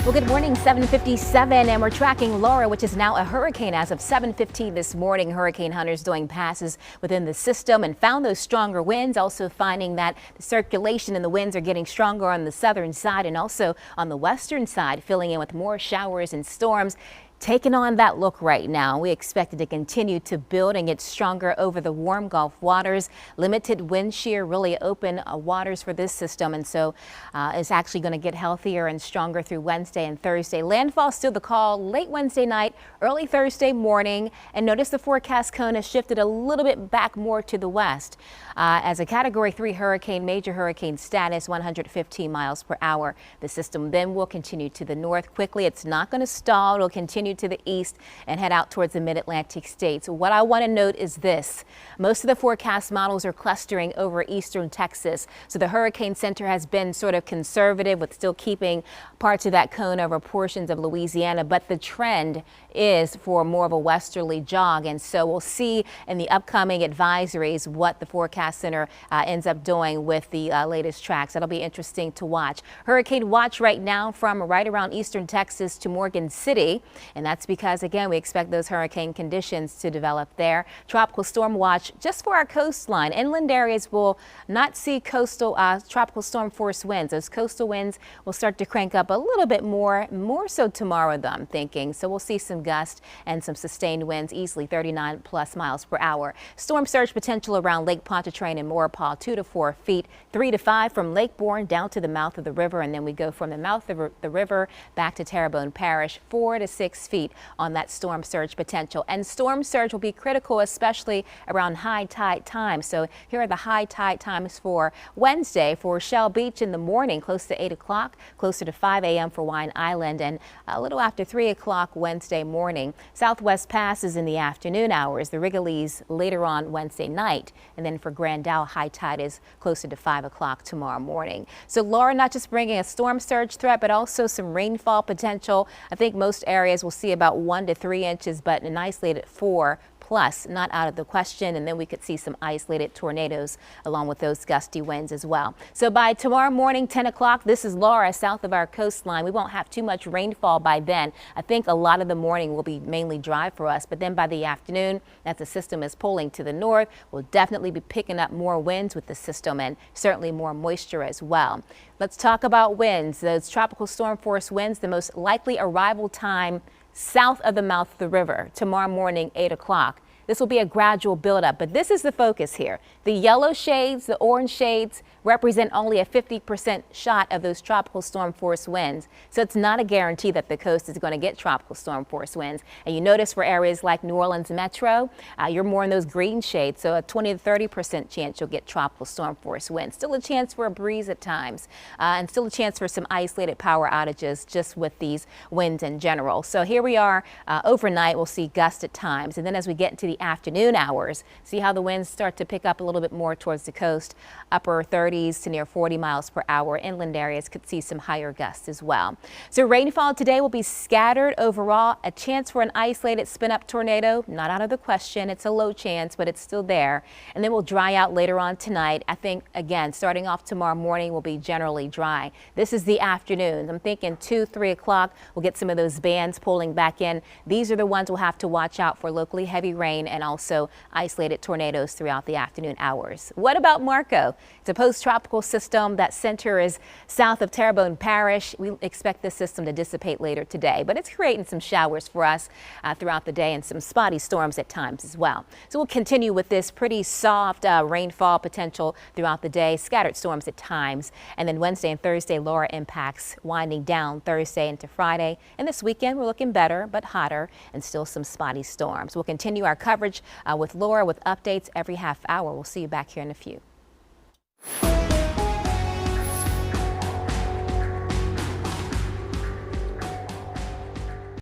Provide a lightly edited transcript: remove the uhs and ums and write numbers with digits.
Well, good morning, 7:57, and we're tracking Laura, which is now a hurricane as of 7:15 this morning. Hurricane hunters doing passes within the system and found those stronger winds, also finding that the circulation and the winds are getting stronger on the southern side and also on the western side, filling in with more showers and storms. Taking on that look right now. We expect it to continue to build and get stronger over the warm Gulf waters. Limited wind shear, really open waters for this system, and so it's actually going to get healthier and stronger through Wednesday and Thursday. Landfall still the call late Wednesday night, early Thursday morning, and notice the forecast cone has shifted a little bit back more to the west as a Category 3 hurricane, major hurricane status, 115 miles per hour. The system then will continue to the north quickly. It's not going to stall. It'll continue to the east and head out towards the mid-Atlantic states. What I want to note is this. Most of the forecast models are clustering over eastern Texas. So the Hurricane Center has been sort of conservative with still keeping parts of that cone over portions of Louisiana. But the trend is for more of a westerly jog. And so we'll see in the upcoming advisories what the forecast center ends up doing with the latest tracks. That'll be interesting to watch. Hurricane watch right now from right around eastern Texas to Morgan City. And that's because, again, we expect those hurricane conditions to develop there. Tropical storm watch just for our coastline. Inland areas will not see coastal tropical storm force winds. Those coastal winds will start to crank up a little bit more so tomorrow, though, I'm thinking. So we'll see some gusts and some sustained winds, easily 39 plus miles per hour. Storm surge potential around Lake Pontchartrain and Maurepas, 2 to 4 feet, 3 to 5 from Lake Borgne down to the mouth of the river. And then we go from the mouth of the river back to Terrebonne Parish, 4 to 6 feet on that storm surge potential. And storm surge will be critical, especially around high tide time. So here are the high tide times for Wednesday for Shell Beach in the morning, close to 8 o'clock, closer to 5 a.m. for Wine Island, and a little after 3 o'clock Wednesday morning. Southwest Pass is in the afternoon hours. The Wrigley's later on Wednesday night. And then for Grand Isle, high tide is closer to 5 o'clock tomorrow morning. So Laura not just bringing a storm surge threat, but also some rainfall potential. I think most areas will see about 1 to 3 inches, but an isolated 4 plus not out of the question. And then we could see some isolated tornadoes along with those gusty winds as well. So by tomorrow morning, 10 o'clock, this is Laura south of our coastline. We won't have too much rainfall by then. I think a lot of the morning will be mainly dry for us. But then by the afternoon, as the system is pulling to the north, we'll definitely be picking up more winds with the system and certainly more moisture as well. Let's talk about winds. Those tropical storm force winds, the most likely arrival time south of the mouth of the river tomorrow morning, 8 o'clock. This will be a gradual buildup, but this is the focus here. The yellow shades, the orange shades represent only a 50% shot of those tropical storm force winds. So it's not a guarantee that the coast is going to get tropical storm force winds. And you notice for areas like New Orleans Metro, you're more in those green shades. So a 20 to 30% chance you'll get tropical storm force winds. Still a chance for a breeze at times and still a chance for some isolated power outages just with these winds in general. So here we are overnight. We'll see gusts at times. And then as we get into the afternoon hours, see how the winds start to pick up a little bit more towards the coast, upper 30s to near 40 miles per hour. Inland areas could see some higher gusts as well. So rainfall today will be scattered overall. A chance for an isolated spin-up tornado, not out of the question. It's a low chance, but it's still there. And then we'll dry out later on tonight. I think, again, starting off tomorrow morning will be generally dry. This is the afternoon. I'm thinking 2, 3 o'clock, we'll get some of those bands pulling back in. These are the ones we'll have to watch out for locally heavy rain and also isolated tornadoes throughout the afternoon hours. What about Marco? It's a post-tropical system. That center is south of Terrebonne Parish. We expect this system to dissipate later today, but it's creating some showers for us throughout the day and some spotty storms at times as well. So we'll continue with this pretty soft rainfall potential throughout the day, scattered storms at times. And then Wednesday and Thursday, Laura impacts winding down Thursday into Friday. And this weekend, we're looking better, but hotter and still some spotty storms. We'll continue our coverage with Laura with updates every half hour. We'll see you back here in a few.